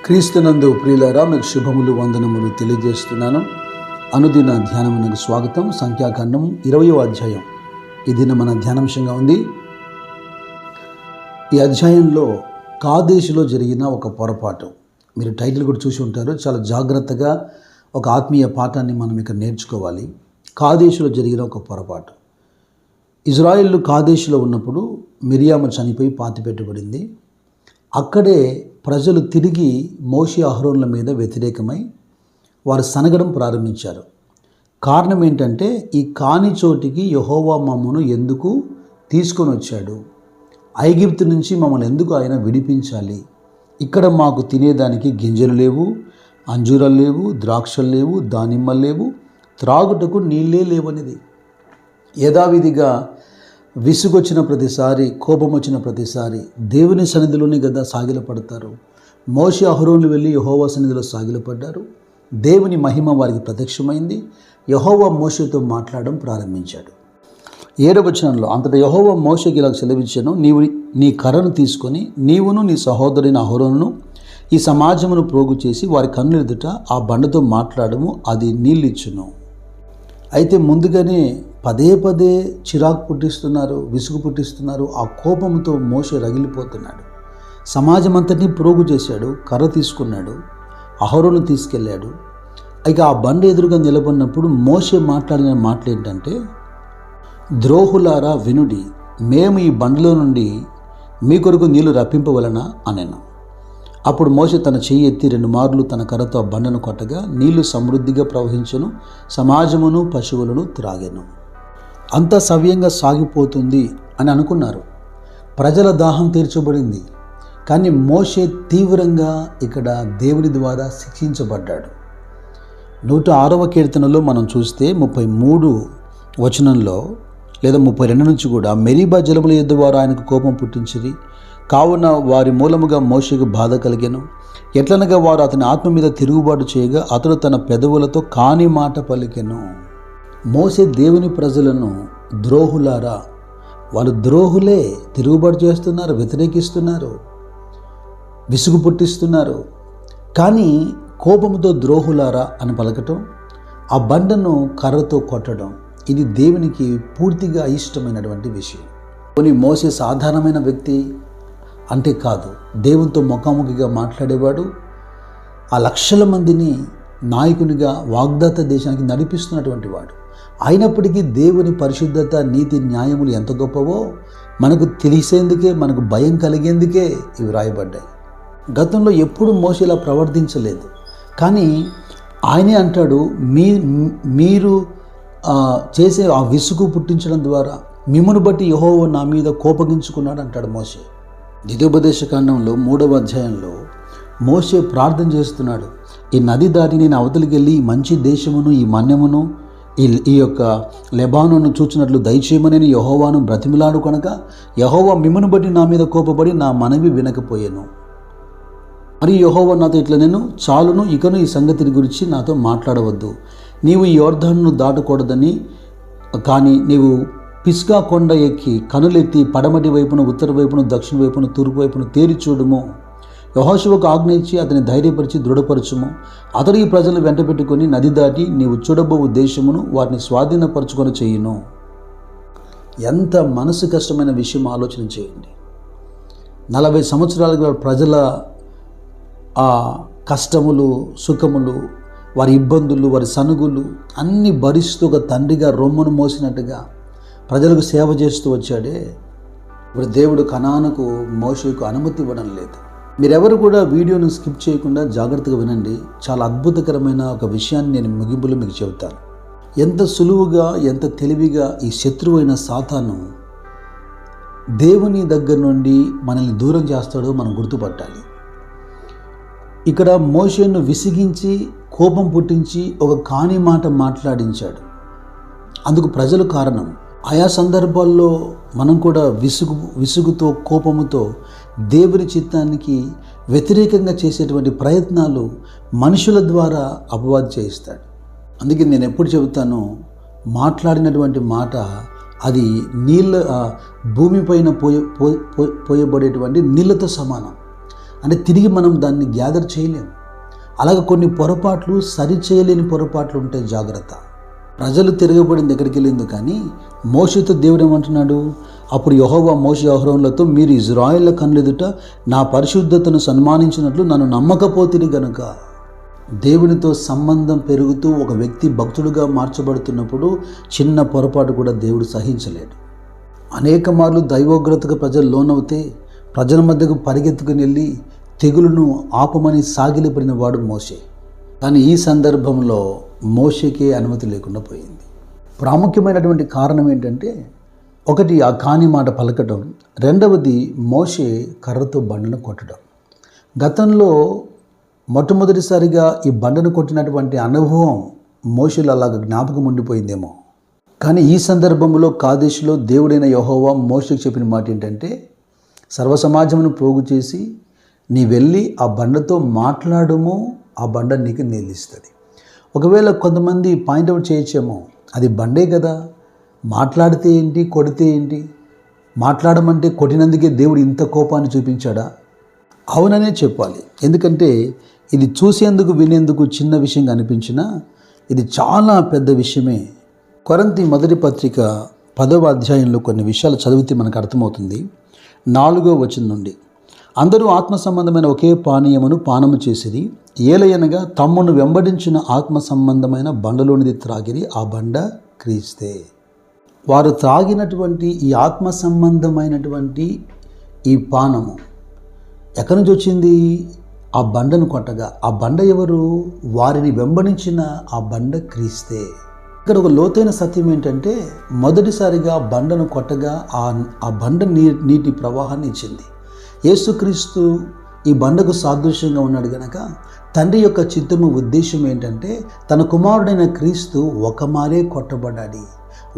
క్రీస్తునందు ప్రియులారా, మీకు శుభములు వందనములు తెలియజేస్తున్నాను. అనుదిన ధ్యానమునకు స్వాగతం. సంఖ్యాకాండం 20వ అధ్యాయం ఈ దిన మన ధ్యానాంశంగా ఉంది. ఈ అధ్యాయంలో కాదేశులో జరిగిన ఒక పొరపాటు, మీరు టైటిల్ కూడా చూసి ఉంటారు. చాలా జాగ్రత్తగా ఒక ఆత్మీయ పాఠాన్ని మనం ఇక్కడ నేర్చుకోవాలి. కాదేశులో జరిగిన ఒక పొరపాటు. ఇజ్రాయేలు కాదేశులో ఉన్నప్పుడు మిరియాము చనిపోయి పాతిపెట్టబడింది. అక్కడే ప్రజలు తిరిగి మోషే అహరోనుల మీద వ్యతిరేకమై వారు సనగడం ప్రారంభించారు. కారణం ఏంటంటే, ఈ కాని చోటికి యెహోవా మమ్మను ఎందుకు తీసుకొని వచ్చాడు, ఐగుప్తు నుంచి మమ్మల్ని ఎందుకు ఆయన విడిపించాలి, ఇక్కడ మాకు తినేదానికి గింజలు లేవు, అంజూరాలు లేవు, ద్రాక్షలు లేవు, దానిమ్మలు లేవు, త్రాగుటకు నీళ్ళే లేవనిది. యథావిధిగా విసుగొచ్చిన ప్రతిసారి, కోపం వచ్చిన ప్రతిసారి దేవుని సన్నిధిలోనే కదా సాగిలపడతారు. మోషే అహరోనులు వెళ్ళి యెహోవా సన్నిధిలో సాగిలపడ్డారు. దేవుని మహిమ వారికి ప్రత్యక్షమైంది. యెహోవా మోషేతో మాట్లాడడం ప్రారంభించాడు. 7వ వచనంలో, అంతటా యెహోవా మోషేకి ఇలా సెలవిచ్చెను, నీవు నీ కర్రను తీసుకొని నీవును నీ సహోదరుని అహరోనును ఈ సమాజమును ప్రోగు చేసి వారి కన్నుల ఎదుట ఆ బండతో మాట్లాడము, అది నీళ్ళిచ్చును. అయితే ముందుగానే పదే పదే చిరాకు పుట్టిస్తున్నారు, విసుగు పుట్టిస్తున్నారు. ఆ కోపంతో మోషే రగిలిపోతున్నాడు. సమాజం అంతటినీ ప్రోగు చేశాడు. కర్ర తీసుకున్నాడు, అహరోను తీసుకెళ్ళాడు. ఇక ఆ బండ ఎదురుగా నిలబడినప్పుడు మోషే మాట్లాడిన మాటలు ఏంటంటే, ద్రోహులారా వినుడి, మేము ఈ బండలో నుండి మీ కొరకు నీళ్లు రప్పింపవలనా అనెను. అప్పుడు మోషే తన చెయ్యి ఎత్తి 2 మార్లు తన కర్రతో ఆ బండను కొట్టగా నీళ్లు సమృద్ధిగా ప్రవహించెను, సమాజమును పశువులను త్రాగెను. అంతా సవ్యంగా సాగిపోతుంది అని అనుకున్నారు. ప్రజల దాహం తీర్చబడింది. కానీ మోషే తీవ్రంగా ఇక్కడ దేవుని ద్వారా శిక్షించబడ్డాడు. 106వ కీర్తనలో మనం చూస్తే 33 వచనంలో లేదా 32 నుంచి కూడా, మెరీబా జలముల యొద్ద వారు ఆయనకు కోపం పుట్టించిరి, కావున వారి మూలముగా మోషేకు బాధ కలిగెను. ఎట్లనగా వారు అతని ఆత్మ మీద తిరుగుబాటు చేయగా అతడు తన పెదవులతో కాని మాట పలికెను. మోషే దేవుని ప్రజలను ద్రోహులారా, వాళ్ళు ద్రోహులే, తిరుగుబాటు చేస్తున్నారు, వ్యతిరేకిస్తున్నారు, విసుగు పుట్టిస్తున్నారు. కానీ కోపముతో ద్రోహులారా అని పలకటం, ఆ బండను కర్రతో కొట్టడం, ఇది దేవునికి పూర్తిగా అయిష్టమైనటువంటి విషయం. కొన్ని మోషే సాధారణమైన వ్యక్తి అంటే కాదు, దేవునితో ముఖాముఖిగా మాట్లాడేవాడు. ఆ లక్షల మందిని నాయకునిగా వాగ్దాత దేశానికి నడిపిస్తున్నటువంటి వాడు. అయినప్పటికీ దేవుని పరిశుద్ధత, నీతి, న్యాయములు ఎంత గొప్పవో మనకు తెలిసేందుకే, మనకు భయం కలిగేందుకే ఇవి రాయబడ్డాయి. గతంలో ఎప్పుడు మోషే ఇలా ప్రవర్తించలేదు. కానీ ఆయనే అంటాడు, మీరు చేసే ఆ విసుగు పుట్టించడం ద్వారా మిమ్మను బట్టి యెహోవా నా మీద కోపగించుకున్నాడు అంటాడు మోషే. ద్వితీయోపదేశకాండంలో 3వ అధ్యాయంలో మోషే ప్రార్థన చేస్తున్నాడు, ఈ నది దాటి నేను అవతలికి వెళ్ళి ఈ మంచి దేశమును, ఈ మన్యమును, ఈ యొక్క లెబానోను చూచినట్లు దయచేయమని యెహోవాను బ్రతిమిలాడు కనుక యెహోవా మిమ్మను బట్టి నా మీద కోపపడి నా మనవి వినకపోయాను. మరి యెహోవా నాతో ఇట్లా, నేను చాలును, ఇకను ఈ సంగతిని గురించి నాతో మాట్లాడవద్దు. నీవు ఈ యోర్దానును దాటకూడదని, కానీ నీవు పిస్గా కొండ ఎక్కి కనులెత్తి పడమటి వైపును, ఉత్తర వైపును, దక్షిణ వైపును, తూర్పు వైపును తేరి చూడుము. యెహోషువకు ఆజ్ఞ ఇచ్చి అతని ధైర్యపరిచి దృఢపరచుము. అతడు ఈ ప్రజలను వెంట పెట్టుకొని నది దాటి నీవు చూడబోవు దేశమును వాటిని స్వాధీనపరచుకొని చేయును. ఎంత మనసు కష్టమైన విషయం ఆలోచన చేయండి. 40 సంవత్సరాలుగా ప్రజల ఆ కష్టములు, సుఖములు, వారి ఇబ్బందులు, వారి సనుగులు అన్నీ భరిస్తూ ఒక తండ్రిగా రొమ్మును మోసినట్టుగా ప్రజలకు సేవ చేస్తూ వచ్చాడే. ఇప్పుడు దేవుడు కనానుకు, మోషేకు అనుమతి ఇవ్వడం లేదు. మీరెవరు కూడా వీడియోను స్కిప్ చేయకుండా జాగ్రత్తగా వినండి. చాలా అద్భుతకరమైన ఒక విషయాన్ని నేను ముగింపులో మీకు చెబుతాను. ఎంత సులువుగా, ఎంత తెలివిగా ఈ శత్రువు అయిన సాతాను దేవుని దగ్గర నుండి మనల్ని దూరం చేస్తాడో మనం గుర్తుపట్టాలి. ఇక్కడ మోషేను విసిగించి, కోపం పుట్టించి ఒక కాని మాట మాట్లాడించాడు. అందుకు ప్రజలు కారణం. ఆయా సందర్భాల్లో మనం కూడా విసుగుతో, కోపముతో దేవుని చిత్తానికి వ్యతిరేకంగా చేసేటువంటి ప్రయత్నాలు మనుషుల ద్వారా అపవాది చేయిస్తాడు. అందుకే నేను ఎప్పుడు చెబుతాను, మాట్లాడినటువంటి మాట అది భూమిపైన పోయబడేటువంటి నీళ్ళతో సమానం. అంటే తిరిగి మనం దాన్ని గ్యాదర్ చేయలేం. అలాగే కొన్ని పొరపాట్లు సరిచేయలేని పొరపాట్లు ఉంటాయి, జాగ్రత్త. ప్రజలు తిరగబడిన దగ్గరికి వెళ్ళింది, కానీ మోషేతో దేవుడు ఏమంటున్నాడు? అప్పుడు యెహోవా మోషే అహరోనులతో, మీరు ఇజ్రాయేళ్ల కన్నులెదుట నా పరిశుద్ధతను సన్మానించినట్లు నన్ను నమ్మకపోతిరి గనుక. దేవునితో సంబంధం పెరుగుతూ ఒక వ్యక్తి భక్తుడుగా మార్చబడుతున్నప్పుడు చిన్న పొరపాటు కూడా దేవుడు సహించలేడు. అనేక మార్లు దైవోగ్రతకు ప్రజలు లోనవుతే ప్రజల మధ్యకు పరిగెత్తుకుని వెళ్ళి తెగులును ఆపమని సాగిలపడిన వాడు మోషే. కానీ ఈ సందర్భంలో మోషేకే అనుమతి లేకుండా పోయింది. ప్రాముఖ్యమైనటువంటి కారణం ఏంటంటే, ఒకటి ఆ కాని మాట పలకటం, రెండవది మోషే కర్రతో బండను కొట్టడం. గతంలో మొట్టమొదటిసారిగా ఈ బండను కొట్టినటువంటి అనుభవం మోషేలో అలాగ జ్ఞాపకం ఉండిపోయిందేమో. కానీ ఈ సందర్భంలో కాదేశులో దేవుడైన యెహోవా మోషేకు చెప్పిన మాట ఏంటంటే, సర్వసమాజమును పోగు చేసి నీ వెళ్ళి ఆ బండతో మాట్లాడము, ఆ బండ నీకు నీళ్ళిస్తుంది. ఒకవేళ కొంతమంది పాయింట్అవుట్ చేయొచ్చేమో, అది బండే కదా, మాట్లాడితే ఏంటి, కొడితే ఏంటి? మాట్లాడమంటే కొట్టినందుకే దేవుడు ఇంత కోపాన్ని చూపించాడా? అవుననే చెప్పాలి. ఎందుకంటే ఇది చూసేందుకు వినేందుకు చిన్న విషయంగా అనిపించినా ఇది చాలా పెద్ద విషయమే. కొరింథీ మొదటి పత్రిక 10వ అధ్యాయంలో కొన్ని విషయాలు చదివితే మనకు అర్థమవుతుంది. 4వ వచనం నుండి, అందరూ ఆత్మ సంబంధమైన ఒకే పానీయమును పానము చేసిరి, ఏలయనగా తమ్మును వెంబడించిన ఆత్మ సంబంధమైన బండలోనిది త్రాగిరి, ఆ బండ క్రీస్తే. వారు త్రాగినటువంటి ఈ ఆత్మ సంబంధమైనటువంటి ఈ పానము ఎక్కడి నుంచి వచ్చింది? ఆ బండను కొట్టగా. ఆ బండ ఎవరు? వారిని వెంబడించిన ఆ బండ క్రీస్తే. ఇక్కడ ఒక లోతైన సత్యం ఏంటంటే, మొదటిసారిగా బండను కొట్టగా ఆ బండ నీటి ప్రవాహాన్ని ఇచ్చింది. యేసుక్రీస్తు ఈ బండకు సాదృశ్యంగా ఉన్నాడు గనక తండ్రి యొక్క చిత్తము ఉద్దేశం ఏంటంటే, తన కుమారుడైన క్రీస్తు ఒకమారే కొట్టబడాలి,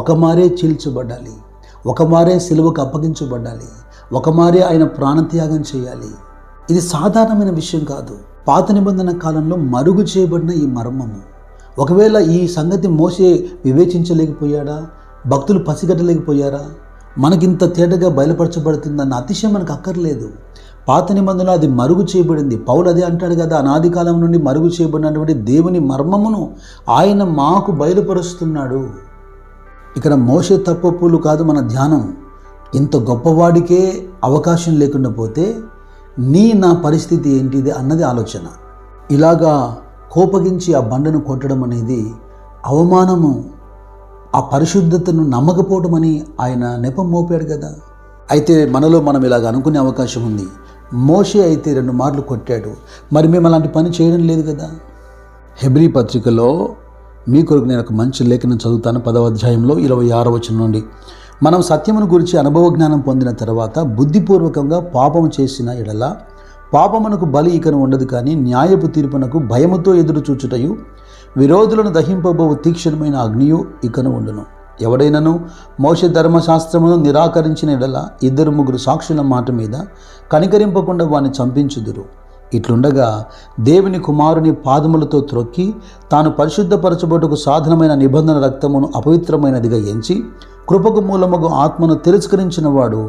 ఒకమారే చీల్చబడాలి, ఒకమారే సిలువకు అప్పగించబడాలి, ఒకమారే ఆయన ప్రాణత్యాగం చేయాలి. ఇది సాధారణమైన విషయం కాదు. పాత నిబంధన కాలంలో మరుగు చేయబడిన ఈ మర్మము. ఒకవేళ ఈ సంగతి మోషే వివేచించలేకపోయాడా? భక్తులు పసిగట్టలేకపోయారా? మనకింత తేటగా బయలుపరచబడుతుందన్న అతిశయం మనకు అక్కర్లేదు. పాత నిబంధనలో అది మరుగు చేయబడింది. పౌలు అదే అంటాడు కదా, అనాది కాలం నుండి మరుగు చేయబడినటువంటి దేవుని మర్మమును ఆయన మాకు బయలుపరుస్తున్నాడు. ఇక్కడ మోషే తప్పొప్పులు కాదు మన ధ్యానం. ఇంత గొప్పవాడికే అవకాశం లేకుండా పోతే నా పరిస్థితి ఏంటిది అన్నది ఆలోచన. ఇలాగా కోపగించి ఆ బండను కొట్టడం అనేది అవమానము, ఆ పరిశుద్ధతను నమ్మకపోవడం అని ఆయన నెపం మోపాడు కదా. అయితే మనలో మనం ఇలాగ అనుకునే అవకాశం ఉంది. మోషే అయితే 2 మార్లు కొట్టాడు, మరి మేము అలాంటి పని చేయడం లేదు కదా. హెబ్రీ పత్రికలో మీ కొరకు నేను ఒక మంచి లేఖనం చదువుతాను. 10వ అధ్యాయంలో 26వ వచనం నుండి, మనం సత్యమును గురించి అనుభవ జ్ఞానం పొందిన తర్వాత బుద్ధిపూర్వకంగా పాపము చేసిన ఎడల పాపమునకు బలి ఇకను ఉండదు, కానీ న్యాయపు తీర్పునకు భయముతో ఎదురు చూచుటయు విరోధులను దహింపబోవు తీక్షణమైన అగ్నియు ఇకను ఉండును. ఎవడైనను మోషే ధర్మశాస్త్రమును నిరాకరించిన ఎడల 2-3 సాక్షుల మాట మీద కనికరింపకుండా వాని చంపించుదురు. ఇట్లుండగా దేవుని కుమారుని పాదములతో త్రొక్కి తాను పరిశుద్ధపరచబడుటకు సాధనమైన నిబంధన రక్తమును అపవిత్రమైనదిగా ఎంచి కృపకు మూలముగు ఆత్మను తిరస్కరించిన వాడు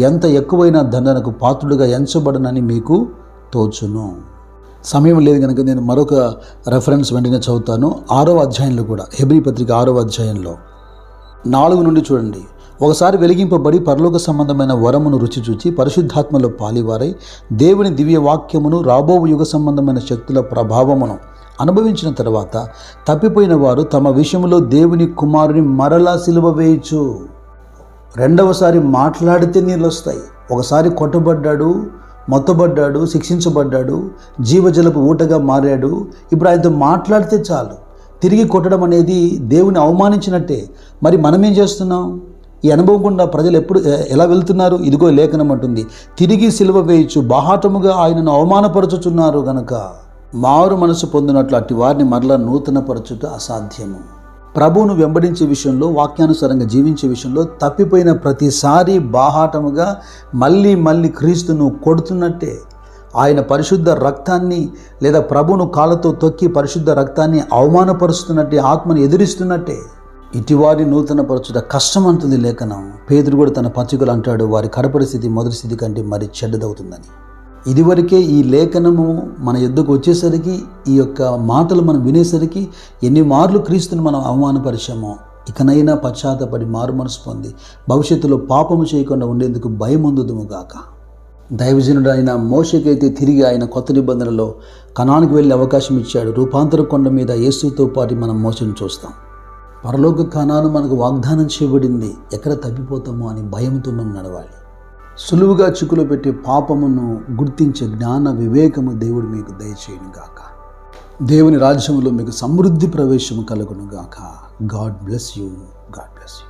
ఎంత ఎక్కువైన దండనకు పాత్రుడుగా ఎంచబడనని మీకు తోచును. సమయం లేదు కనుక నేను మరొక రెఫరెన్స్ వెంటనే చదువుతాను. 6వ అధ్యాయంలో కూడా, హెబ్రీ పత్రిక 6వ అధ్యాయంలో 4 నుండి చూడండి. ఒకసారి వెలిగింపబడి పరలోక సంబంధమైన వరమును రుచి చూచి పరిశుద్ధాత్మలో పాలివారై దేవుని దివ్య వాక్యమును రాబో యుగ సంబంధమైన శక్తుల ప్రభావమును అనుభవించిన తర్వాత తప్పిపోయిన వారు తమ విషయంలో దేవుని కుమారుని మరలా సిలువ వేయచ్చు. రెండవసారి మాట్లాడితే నీళ్ళు వస్తాయి. ఒకసారి కొట్టబడ్డాడు, మొత్తబడ్డాడు, శిక్షించబడ్డాడు, జీవజలపు ఊటగా మారాడు. ఇప్పుడు ఆయనతో మాట్లాడితే చాలు. తిరిగి కొట్టడం అనేది దేవుని అవమానించినట్టే. మరి మనమేం చేస్తున్నాం? ఈ అనుభవం గుండా ప్రజలు ఎలా వెళ్తున్నారు? ఇదిగో లేఖనం అంటుంది, తిరిగి సిలువ వేయచ్చు, బాహాటముగా ఆయనను అవమానపరచుచున్నారు గనక మారు మనసు పొందినట్లు అట్టి వారిని మరలా నూతనపరచుట అసాధ్యము. ప్రభువును వెంబడించే విషయంలో, వాక్యానుసారంగా జీవించే విషయంలో తప్పిపోయిన ప్రతిసారి బాహాటముగా మళ్ళీ మళ్ళీ క్రీస్తును కొడుతున్నట్టే. ఆయన పరిశుద్ధ రక్తాన్ని లేదా ప్రభువును కాళ్ళతో తొక్కి పరిశుద్ధ రక్తాన్ని అవమానపరుస్తున్నట్టే, ఆత్మను ఎదిరిస్తున్నట్టే. ఇటివారి నూతనపరచుట కష్టం అంటుంది లేఖనం. పేతురు కూడా తన పత్రికలు అంటాడు, వారి కడపడి స్థితి మొదటి స్థితి కంటే మరి చెడ్డదవుతుందని. ఇదివరకే ఈ లేఖనము మన యుద్ధకు వచ్చేసరికి, ఈ యొక్క మాటలు మనం వినేసరికి ఎన్ని మార్లు క్రీస్తుని మనం అవమానపరిచామో, ఇకనైనా పశ్చాత్తపడి మారు మనసు పొంది భవిష్యత్తులో పాపము చేయకుండా ఉండేందుకు భయముందుదుము గాక. దైవజనుడు అయిన మోషేకైతే తిరిగి ఆయన కొత్త నిబంధనలో కనానుకు వెళ్ళే అవకాశం ఇచ్చాడు. రూపాంతర కొండ మీద యేసుతో పాటు మనం మోషేని చూస్తాం. పరలోక కనాను మనకు వాగ్దానం చేయబడింది. ఎక్కడ తప్పిపోతామో అని భయంతో మనం నడవాలి. సులువుగా చిక్కులో పెట్టే పాపమును గుర్తించే జ్ఞాన వివేకము దేవుడు మీకు దయచేయును గాక. దేవుని రాజ్యంలో మీకు సమృద్ధి ప్రవేశము కలుగును గాక. God bless you. God bless you.